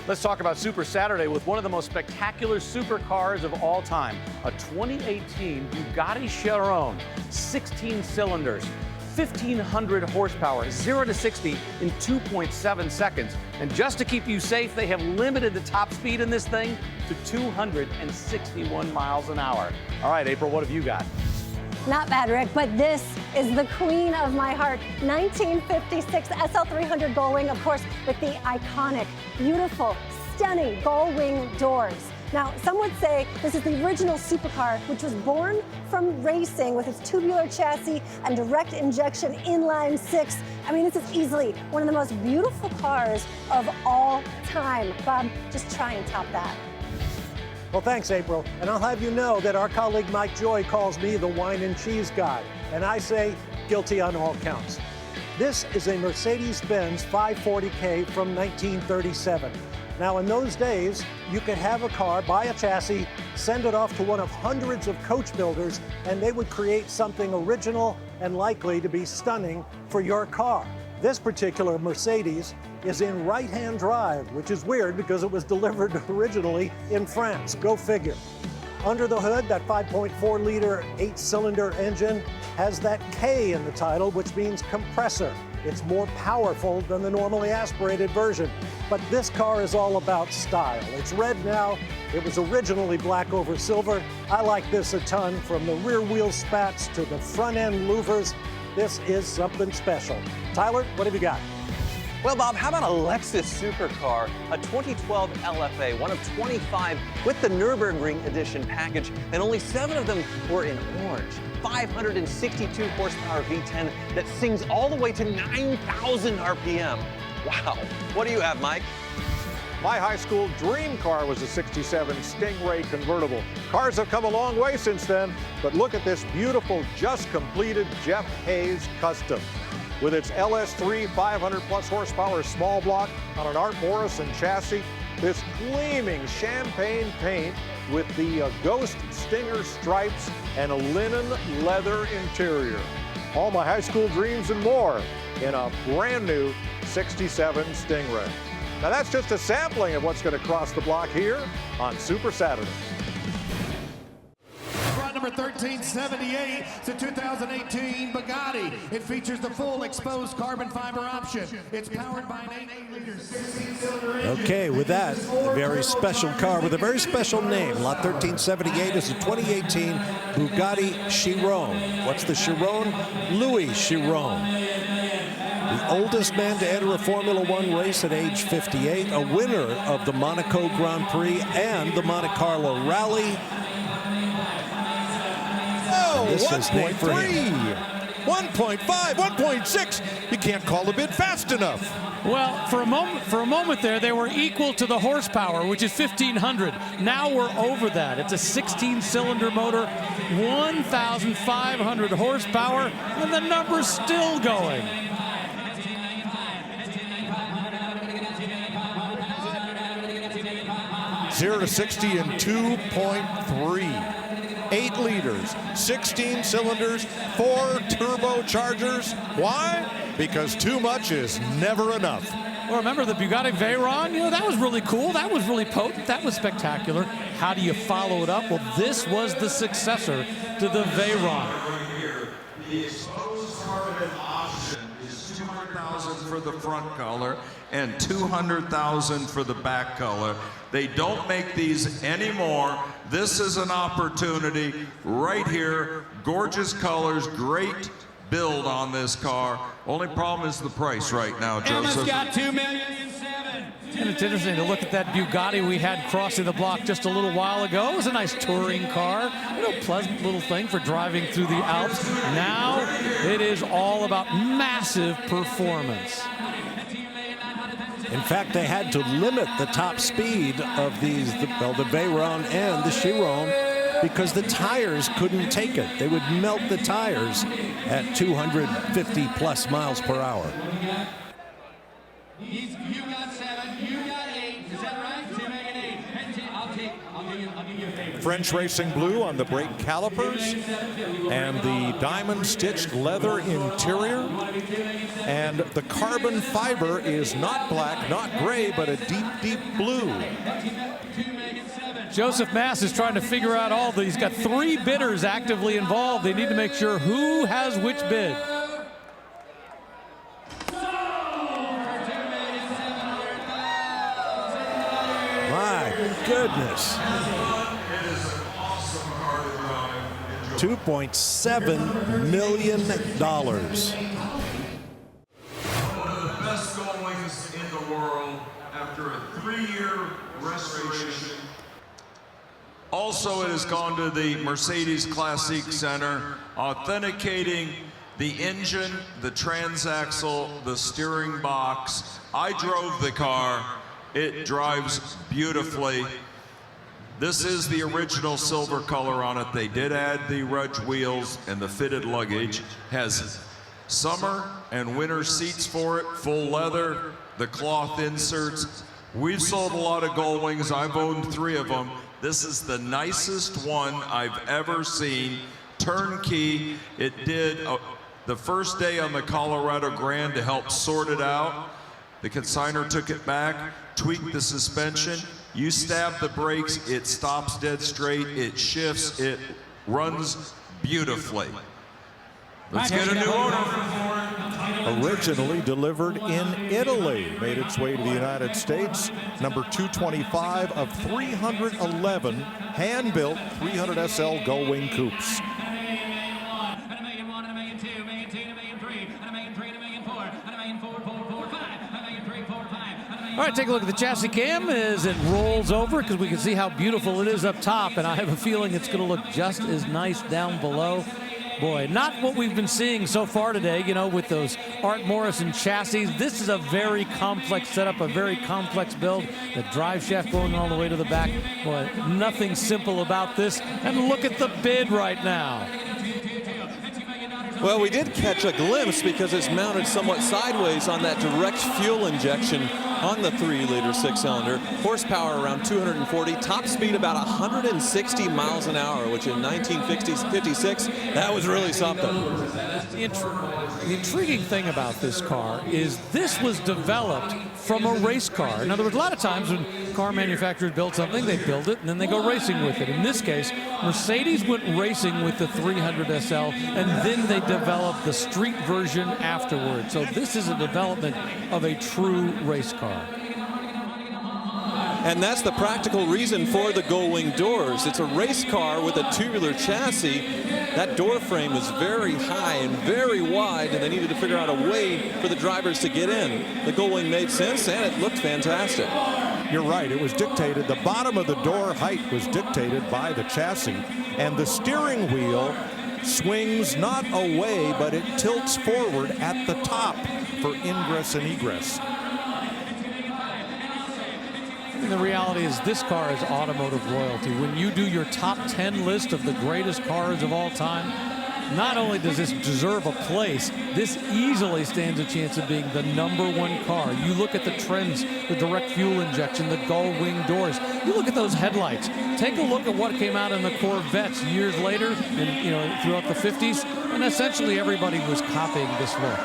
Let's talk about Super Saturday with one of the most spectacular supercars of all time, a 2018 Bugatti Chiron, 16 cylinders, 1,500 horsepower, 0 to 60 in 2.7 seconds. And just to keep you safe, they have limited the top speed in this thing to 261 miles an hour. All right, April, what have you got? Not bad, Rick, but this is the queen of my heart. 1956 SL300 Gullwing, of course, with the iconic, beautiful, stunning Gullwing doors. Now, some would say this is the original supercar, which was born from racing with its tubular chassis and direct injection inline six. I mean, this is easily one of the most beautiful cars of all time. Bob, just try and top that. Well, thanks, April. And I'll have you know that our colleague Mike Joy calls me the wine and cheese guy. And I say guilty on all counts. This is a Mercedes-Benz 540K from 1937. Now, in those days, you could have a car, buy a chassis, send it off to one of hundreds of coach builders, and they would create something original and likely to be stunning for your car. This particular Mercedes is in right-hand drive, which is weird because it was delivered originally in France. Go figure. Under the hood, that 5.4-liter, 8-cylinder engine has that K in the title, which means compressor. It's more powerful than the normally aspirated version. But this car is all about style. It's red now. It was originally black over silver. I like this a ton, from the rear wheel spats to the front end louvers. This is something special. Tyler, what have you got? Well, Bob, how about a Lexus supercar, a 2012 LFA, one of 25 with the Nürburgring edition package, and only 7 of them were in orange. 562 horsepower V10 that sings all the way to 9,000 RPM. Wow. What do you have, Mike? My high school dream car was a 67 Stingray convertible. Cars have come a long way since then, but look at this beautiful, just completed Jeff Hayes Custom. With its LS3 500-plus horsepower small block on an Art Morrison chassis, this gleaming champagne paint with the Ghost Stinger stripes and a linen leather interior. All my high school dreams and more in a brand new 67 Stingray. Now that's just a sampling of what's going to cross the block here on Super Saturday. Number 1378, it's a 2018 Bugatti. It features the full exposed carbon fiber option. It's powered by an 8-liter 16-cylinder engine. Okay, with that, a very special car with a very special name. Lot 1378 is a 2018 Bugatti Chiron. What's the Chiron? Louis Chiron. The oldest man to enter a Formula One race at age 58, a winner of the Monaco Grand Prix and the Monte Carlo Rally. Oh, this is named for him. 1.5, 1.6. You can't call the bid fast enough. Well, for a moment there, they were equal to the horsepower, which is 1,500. Now we're over that. It's a 16-cylinder motor, 1,500 horsepower, and the number's still going. Zero to 60 in 2.3. 8 liters, 16 cylinders, 4 turbochargers. Why? Because too much is never enough. Well, remember the Bugatti Veyron? You know, that was really cool. That was really potent. That was spectacular. How do you follow it up? Well, this was the successor to the Veyron. The exposed carbon option is $200,000 for the front color and $200,000 for the back color. They don't make these anymore. This is an opportunity right here. Gorgeous colors, great build on this car. Only problem is the price right now, Joseph. Emma's got $2,000,007. And it's interesting to look at that Bugatti we had crossing the block just a little while ago. It was a nice touring car, pleasant little thing for driving through the Alps. Now it is all about massive performance. In fact, they had to limit the top speed of these, the Veyron and the Chiron, because the tires couldn't take it. They would melt the tires at 250 plus miles per hour. You got 7, you got 8. Is that right? I'll give you a favor. French Racing Blue on the brake calipers, and the diamond stitched leather interior. And the carbon fiber is not black, not gray, but a deep, deep blue. Joseph Mass is trying to figure out all these. He's got 3 bidders actively involved. They need to make sure who has which bid. My goodness. $2.7 million. Best Gullwings in the world after a 3-year restoration. Also, it has gone to the Mercedes Classic Center, authenticating the engine, the transaxle, the steering box. I drove the car. It drives beautifully. This is the original silver color on it. They did add the Rudge wheels, and the fitted luggage has summer and winter seats for it, full leather, the cloth inserts. We've sold a lot of Gullwings. I've owned 3 of them. This is the nicest one I've ever seen. Turnkey. It did the first day on the Colorado Grand to help sort it out. The consignor took it back, tweaked the suspension. You stab the brakes, it stops dead straight, it shifts, it runs beautifully. Let's get a new owner. Originally delivered in Italy, made its way to the United States. Number 225 of 311 hand-built 300 SL Gullwing coupes. All right, take a look at the chassis cam as it rolls over, because we can see how beautiful it is up top, and I have a feeling it's going to look just as nice down below. Boy, not what we've been seeing so far today, you know, with those Art Morrison chassis. This is a very complex setup, a very complex build. The drive shaft going all the way to the back. Boy, nothing simple about this. And look at the bid right now. Well, we did catch a glimpse because it's mounted somewhat sideways on that direct fuel injection on the 3-liter 6-cylinder. Horsepower around 240, top speed about 160 miles an hour, which in 1956, that was really something. The intriguing thing about this car is this was developed from a race car. In other words, a lot of times when car manufacturers build something, they build it and then they go racing with it. In this case, Mercedes went racing with the 300 SL, and then they developed the street version afterwards. So this is a development of a true race car. And that's the practical reason for the Gullwing doors. It's a race car with a tubular chassis. That door frame is very high and very wide, and they needed to figure out a way for the drivers to get in. The Gullwing made sense, and it looked fantastic. You're right, it was dictated. The bottom of the door height was dictated by the chassis, and the steering wheel swings not away, but it tilts forward at the top for ingress and egress. And the reality is this car is automotive royalty. When you do your top 10 list of the greatest cars of all time, not only does this deserve a place, this easily stands a chance of being the #1 car. You look at the trends, the direct fuel injection, the Gullwing doors. You look at those headlights. Take a look at what came out in the Corvettes years later, and throughout the 50s, and essentially everybody was copying this look.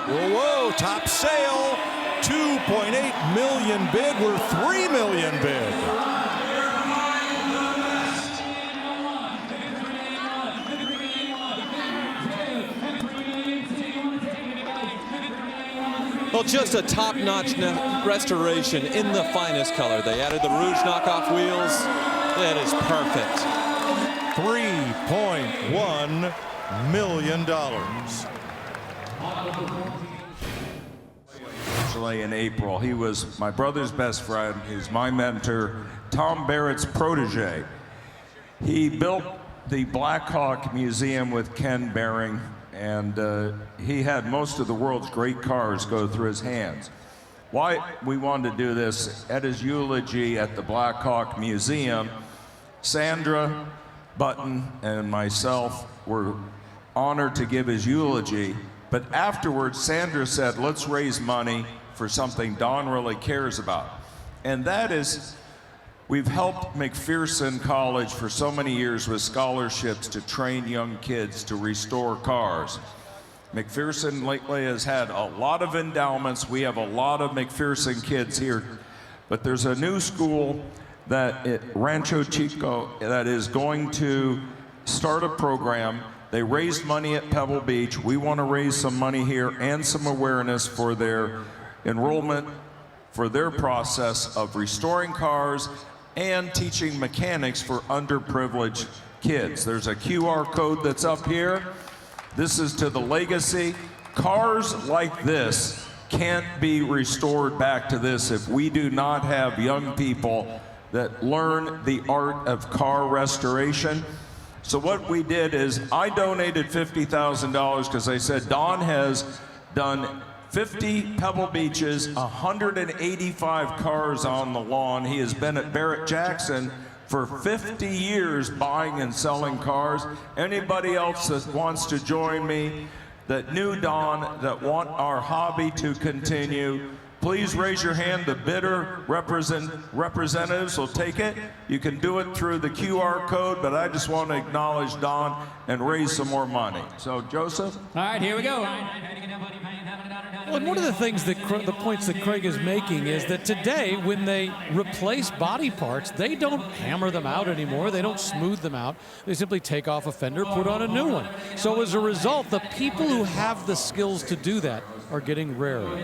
Whoa, whoa, top sale. 2.8 million bid, we're 3 million bid. Well, just a top-notch restoration in the finest color. They added the Rouge knockoff wheels. That is perfect. $3.1 million. In April. He was my brother's best friend. He's my mentor, Tom Barrett's protege. He built the Black Hawk Museum with Ken Behring, and he had most of the world's great cars go through his hands. Why we wanted to do this, at his eulogy at the Black Hawk Museum, Sandra Button and myself were honored to give his eulogy, but afterwards Sandra said, let's raise money for something Don really cares about. And that is We've helped McPherson College for so many years with scholarships to train young kids to restore cars. McPherson lately has had a lot of endowments. We have a lot of McPherson kids here, but there's a new school that at Rancho Chico that is going to start a program. They raised money at Pebble Beach. We want to raise some money here and some awareness for their enrollment, for their process of restoring cars and teaching mechanics for underprivileged kids. There's a QR code that's up here. This is to the legacy. Cars like this can't be restored back to this if we do not have young people that learn the art of car restoration. So what we did is I donated $50,000 because I said Don has done 50 Pebble Beaches, 185 cars on the lawn. He has been at Barrett-Jackson for 50 years buying and selling cars. Anybody else that wants to join me, that knew Don, that want our hobby to continue, please raise your hand. The bidder representatives will take it. You can do it through the QR code, but I just want to acknowledge Don and raise some more money. So, Joseph? All right, here we go. Well, and one of the things that the points that Craig is making is that today, when they replace body parts, they don't hammer them out anymore. They don't smooth them out. They simply take off a fender, put on a new one. So as a result, the people who have the skills to do that are getting rarer.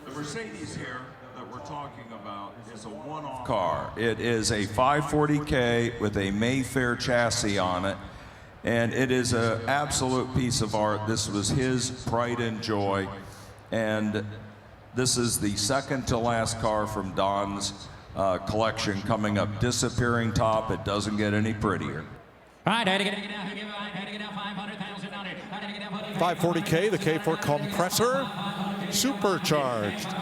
The Mercedes here that we're talking about is a one-off car. It is a 540K with a Mayfair chassis on it, and it is an absolute piece of art. This was his pride and joy, and this is the second to last car from Don's collection coming up. Disappearing top. It doesn't get any prettier. All right, 540K, the K for compressor, supercharged.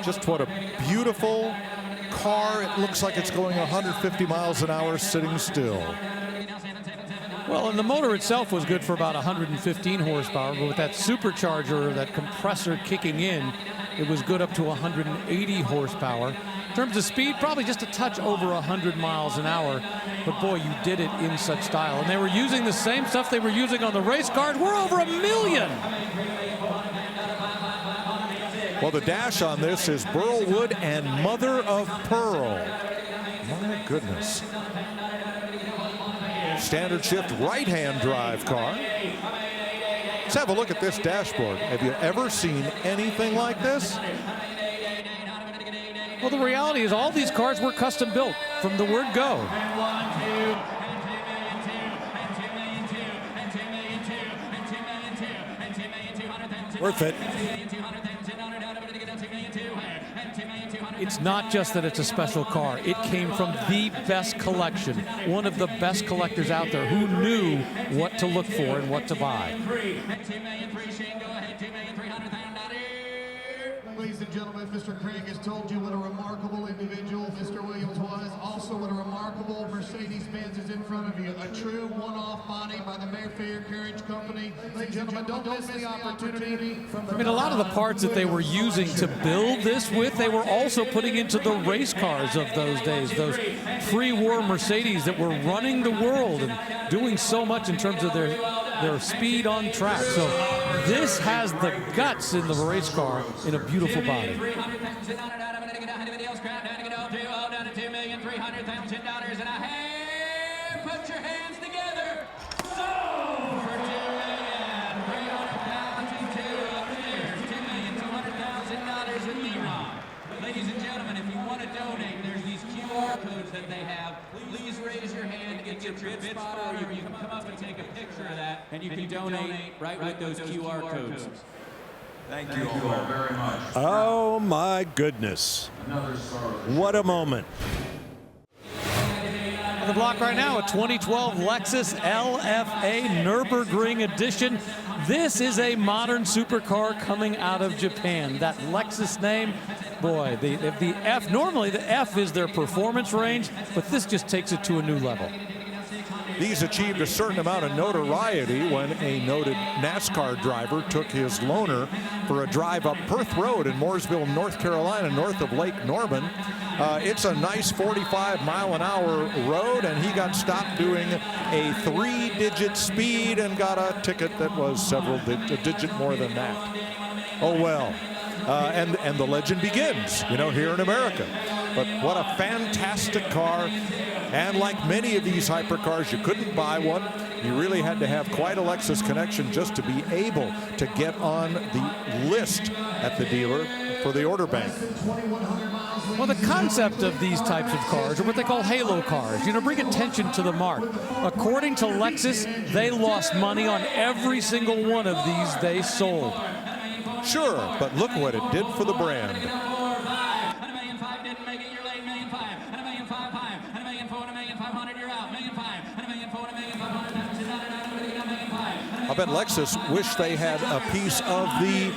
Just what a beautiful car. It looks like it's going 150 miles an hour sitting still. Well, and the motor itself was good for about 115 horsepower, but with that supercharger, that compressor kicking in, it was good up to 180 horsepower. In terms of speed, probably just a touch over 100 miles an hour. But boy, you did it in such style. And they were using the same stuff they were using on the race car. We're over 1 million. Well, the dash on this is Burlwood and Mother of Pearl. My goodness. Standard shift right-hand drive car. Let's have a look at this dashboard. Have you ever seen anything like this? Well, the reality is all these cars were custom built from the word go. Worth it. It's not just that it's a special car. It came from the best collection, one of the best collectors out there who knew what to look for and what to buy. Ladies and gentlemen, Mr. Craig has told you what a remarkable individual Mr. Williams was. Also, what a remarkable Mercedes-Benz is in front of you. A true one-off body by the Mayfair Carriage Company. Ladies and gentlemen, don't miss the opportunity. I mean, a lot of the parts that they were using to build this with, they were also putting into the race cars of those days, those pre-war Mercedes that were running the world and doing so much in terms of their speed on track. So this has the guts in the race car in a beautiful body. Put your hands together. $2,200,000 with Leroy. Ladies and gentlemen, if you want to donate, there's these QR codes that they have. Please raise your hand and get your bid spot on, or you can come up and take a picture of that, and you can donate right with those QR codes. Thank you all very much. Oh my goodness. What a moment. On the block right now, a 2012 Lexus LFA Nürburgring edition. This is a modern supercar coming out of Japan. That Lexus name, boy, the F, normally the F is their performance range, but this just takes it to a new level. These achieved a certain amount of notoriety when a noted NASCAR driver took his loaner for a drive up Perth Road in Mooresville, North Carolina, north of Lake Norman. It's a nice 45-mile-an-hour road, and he got stopped doing a 3-digit speed and got a ticket that was a digit more than that. Oh well. And the legend begins, here in America. But what a fantastic car. And like many of these hypercars, you couldn't buy one. You really had to have quite a Lexus connection just to be able to get on the list at the dealer for the order bank. Well, the concept of these types of cars are what they call halo cars. Bring attention to the mark. According to Lexus, they lost money on every single one of these they sold. Sure, but look what it did for the brand. $1,000,005 didn't make it. You're late. $1,005,000 and $1,005,500 and $1,004,000 and $1,500. You're out. $1,005,000 and $1,004,000 and $1,500. I bet Lexus wish they had a piece of the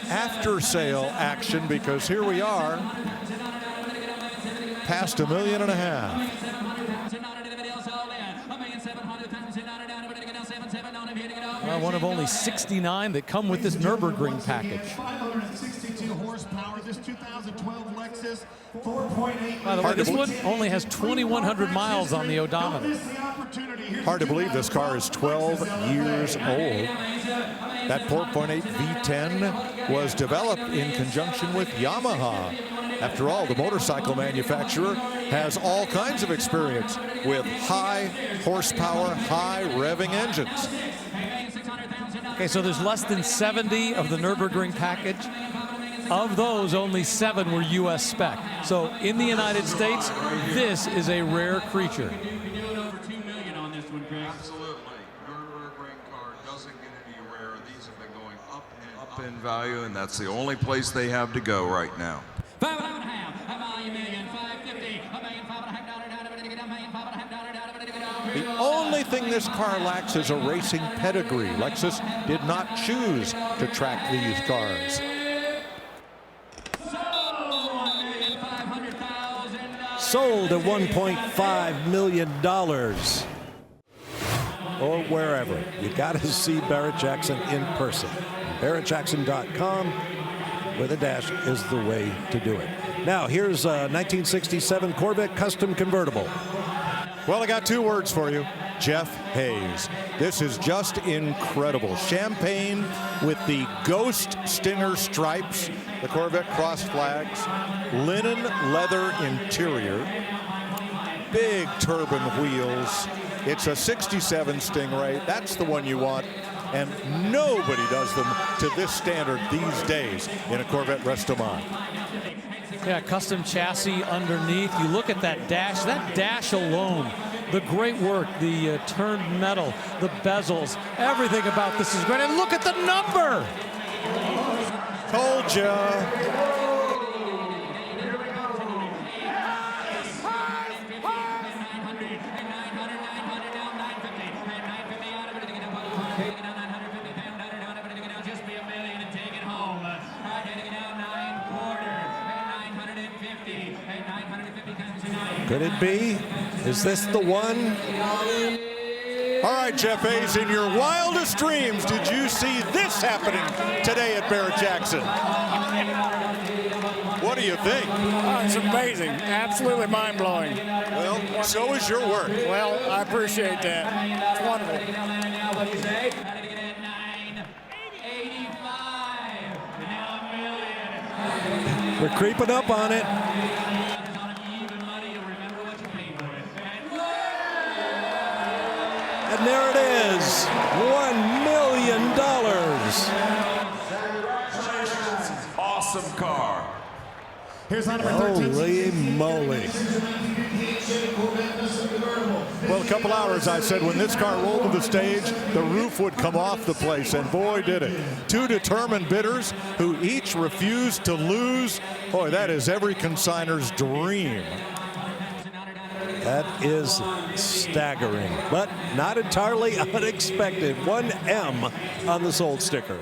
after-sale action, because here we are, past $1.5 million. Well, one of only 69 that come with this Nürburgring package. 562 horsepower. This 2012 Lexus 4.8. By the way, this one only has 2,100 miles on the odometer. Hard to believe this car is 12 years old. That 4.8 V10 was developed in conjunction with Yamaha. After all, the motorcycle manufacturer has all kinds of experience with high horsepower, high revving engines. Okay, so there's less than 70 of the Nürburgring package. Of those, only 7 were U.S. spec. So in the United States, this is a rare creature. Absolutely. Nürburgring car doesn't get any rarer. These have been going up in value, and that's the only place they have to go right now. The only thing this car lacks is a racing pedigree. Lexus did not choose to track these cars. Sold at $1.5 million. Or wherever. You got to see Barrett-Jackson in person. Barrett-Jackson.com, where the dash is the way to do it. Now, here's a 1967 Corvette Custom Convertible. Well, I got 2 words for you. Jeff Hayes. This is just incredible. Champagne with the Ghost Stinger stripes, the Corvette cross flags, linen leather interior, big turbine wheels. It's a 67 Stingray. That's the one you want. And nobody does them to this standard these days in a Corvette Restoman. Yeah, custom chassis underneath. You look at that dash alone, the great work, the turned metal, the bezels, everything about this is great. And look at the number. Told ya. Could it be? Is this the one? All right, Jeff Hayes, in your wildest dreams, did you see this happening today at Barrett-Jackson? What do you think? Oh, it's amazing. Absolutely mind-blowing. Well, so is your work. Well, I appreciate that. It's wonderful. We're creeping up on it. And there it is, $1 million. Awesome car. Here's number 13. Holy moly. Well, a couple hours, I said, when this car rolled to the stage, the roof would come off the place, and boy, did it. 2 determined bidders who each refused to lose. Boy, that is every consignor's dream. That is staggering, but not entirely unexpected. 1M on the sold sticker.